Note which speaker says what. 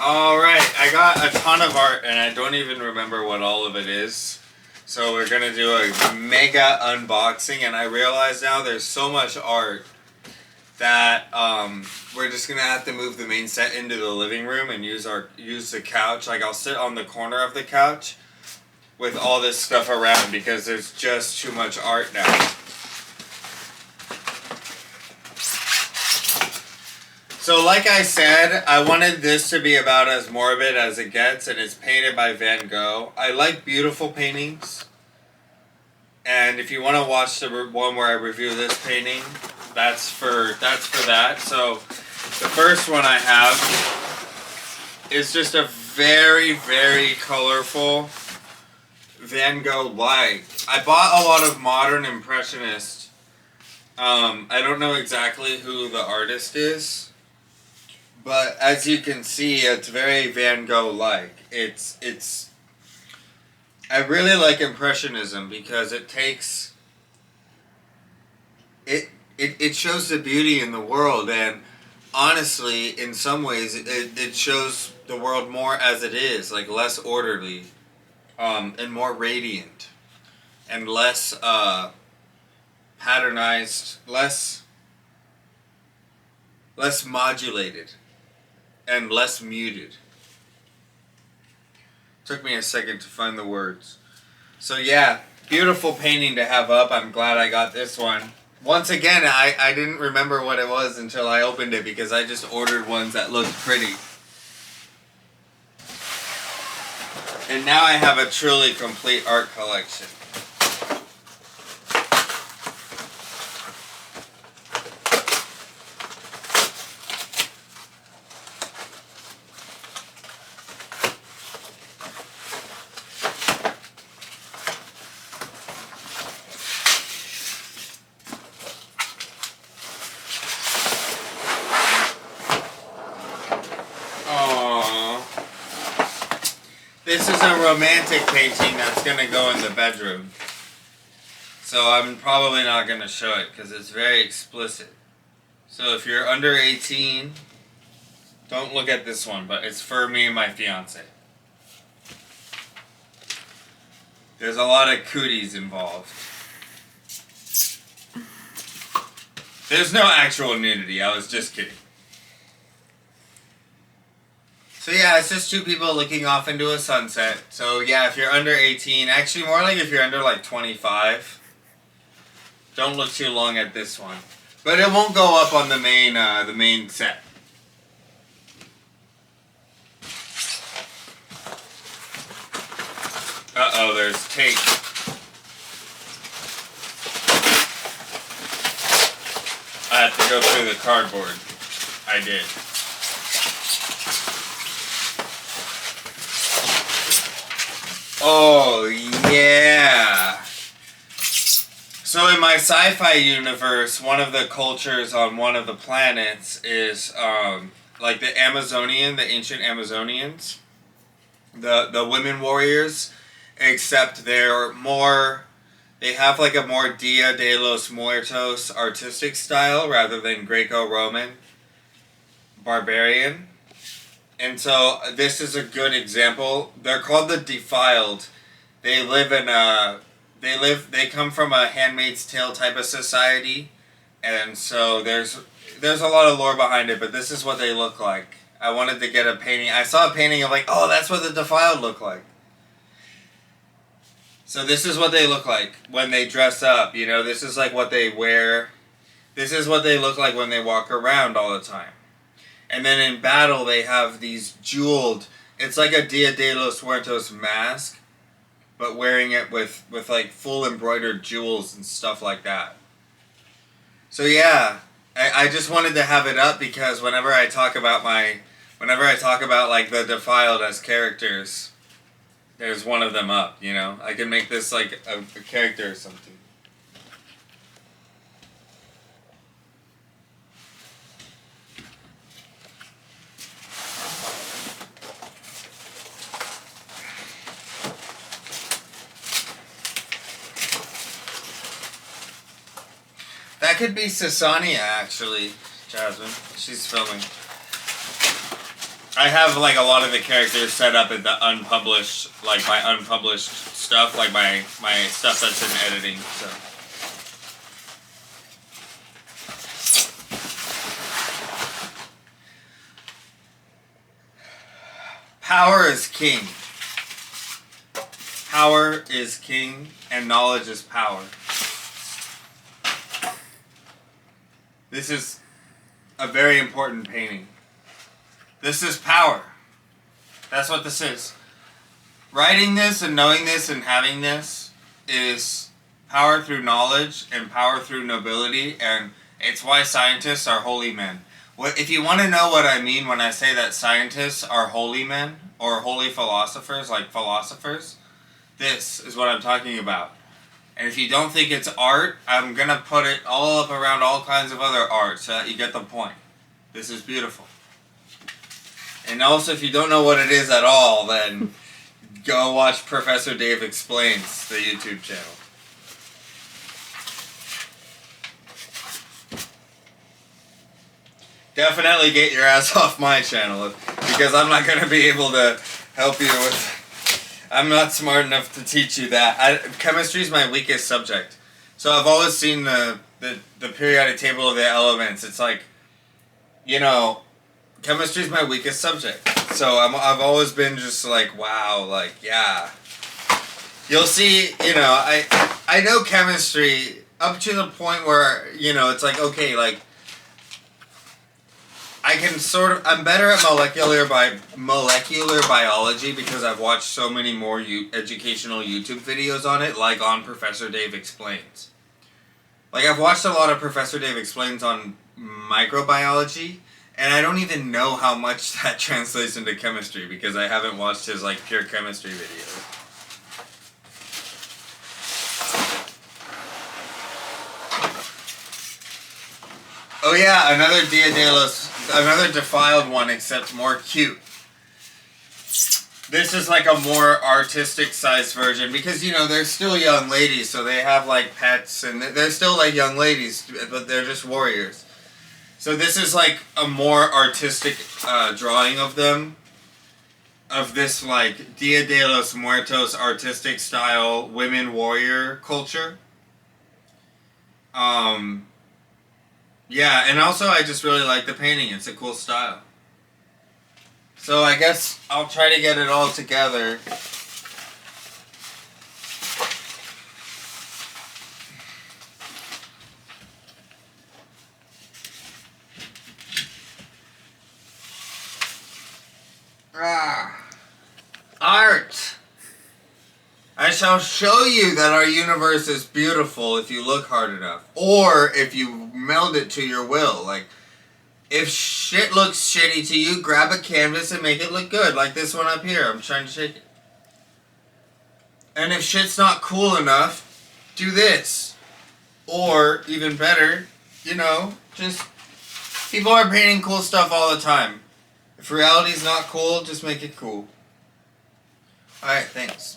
Speaker 1: Alright, I got a ton of art and I don't even remember what all of it is. So we're gonna do a mega unboxing, and I realize now there's so much art that we're just gonna have to move the main set into the living room and use the couch. Like, I'll sit on the corner of the couch with all this stuff around because there's just too much art now. So like I said, I wanted this to be about as morbid as it gets, and it's painted by Van Gogh. I like beautiful paintings, and if you want to watch the one where I review this painting, that's for that. So the first one I have is just a very, very colorful Van Gogh light. I bought a lot of modern impressionists. I don't know exactly who the artist is. But as you can see, it's very Van Gogh-like. I really like Impressionism because it takes... It shows the beauty in the world, and honestly, in some ways, it shows the world more as it is, like less orderly, and more radiant, and less patternized, less modulated, and less muted. Took me a second to find the words. So yeah, beautiful painting to have up. I'm glad I got this one. Once again, I didn't remember what it was until I opened it because I just ordered ones that looked pretty. And now I have a truly complete art collection. This is a romantic painting that's going to go in the bedroom. So I'm probably not going to show it because it's very explicit. So if you're under 18, don't look at this one, but it's for me and my fiance. There's a lot of cooties involved. There's no actual nudity, I was just kidding. So yeah, it's just two people looking off into a sunset. So yeah, if you're under 18, actually more like if you're under like 25, don't look too long at this one. But it won't go up on the main set. Uh-oh, there's tape. I have to go through the cardboard. I did. Oh, yeah. So in my sci-fi universe, one of the cultures on one of the planets is like the ancient Amazonians, the women warriors, except they have like a more Dia de los Muertos artistic style rather than Greco-Roman barbarian. And so this is a good example. They're called the Defiled. They come from a Handmaid's Tale type of society, and so there's a lot of lore behind it, but this is what they look like. I wanted to get a painting. I saw a painting of like, oh, that's what the Defiled look like. So this is what they look like when they dress up, you know, this is like what they wear. This is what they look like when they walk around all the time. And then in battle, they have these jeweled... It's like a Dia de los Muertos mask, but wearing it with like full embroidered jewels and stuff like that. So yeah, I just wanted to have it up because whenever I talk about like the Defiled as characters, there's one of them up, you know? I can make this like a character or something. That could be Sasania, actually, Jasmine. She's filming. I have like a lot of the characters set up in the unpublished, like my unpublished stuff, like my stuff that's in editing. So. Power is king. Power is king, and knowledge is power. This is a very important painting. This is power. That's what this is. Writing this and knowing this and having this is power through knowledge and power through nobility, and it's why scientists are holy men. If you want to know what I mean when I say that scientists are holy men or holy philosophers, like philosophers, this is what I'm talking about. And if you don't think it's art, I'm going to put it all up around all kinds of other art so that you get the point. This is beautiful. And also, if you don't know what it is at all, then go watch Professor Dave Explains, the YouTube channel. Definitely get your ass off my channel, because I'm not going to be able to help you with... I'm not smart enough to teach you that. Chemistry is my weakest subject. So I've always seen the periodic table of the elements. It's like, you know, chemistry is my weakest subject. So I've always been just like, wow, like, yeah. You'll see, you know, I know chemistry up to the point where, you know, it's like, okay, like, I can sort of... I'm better at molecular biology because I've watched so many more educational YouTube videos on it, like on Professor Dave Explains. Like, I've watched a lot of Professor Dave Explains on microbiology, and I don't even know how much that translates into chemistry because I haven't watched his, like, pure chemistry videos. Oh yeah, another Dia de los... Another defiled one, except more cute. This is like a more artistic sized version because, you know, they're still young ladies, so they have like pets and they're still like young ladies, but they're just warriors. So this is like a more artistic drawing of them, of this like Dia de los Muertos artistic style women warrior culture. Yeah, and also I just really like the painting. It's a cool style. So I guess I'll try to get it all together. Art! I shall show you that our universe is beautiful if you look hard enough. Or if you meld it to your will. Like, if shit looks shitty to you, grab a canvas and make it look good. Like this one up here. I'm trying to shake it. And if shit's not cool enough, do this. Or, even better, you know, just... People are painting cool stuff all the time. If reality's not cool, just make it cool. Alright, thanks.